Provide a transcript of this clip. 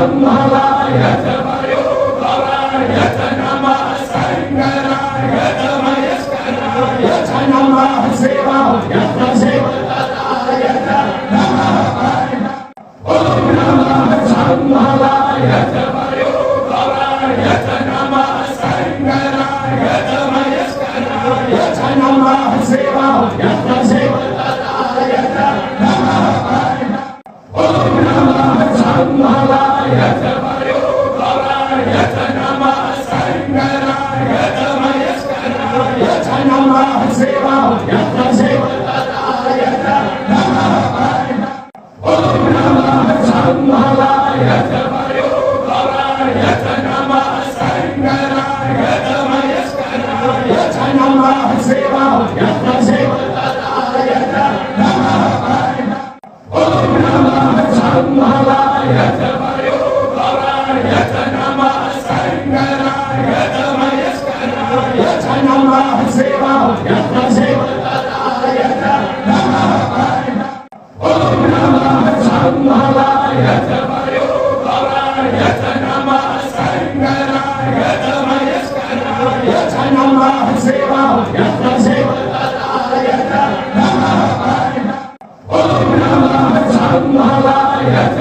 సంభవాయ తమయో భవాయ నమః శంకరాయ తమయస్కరాయ నమః శివాయ శివతరాయ నమః ఓం నమః సంభవాయ తమయో భవాయ నమః శంకరాయ తమయస్కరాయ నమః శివాయ శివతరాయ నమః ఓం నమః సంభవాయ తమయో భవాయ నమః శంకరాయ తమయస్కరాయ నమః శివాయ శివతరాయ నమః ఓం నమః సంభవాయ తమయో భవాయ నమః శంకరాయ తమయస్కరాయ నమః శివాయ శివతరాయ నమః ఓం నమః సంభవాయ తమయో భవాయ నమః శంకరాయ తమయస్కరాయ నమః శివాయ శివతరాయ నమః ఓం నమః సంభవాయ తమయో భవాయ నమః శంకరాయ తమయస్కరాయ నమః శివాయ శివతరాయ నమః ఓం నమః సంభవాయ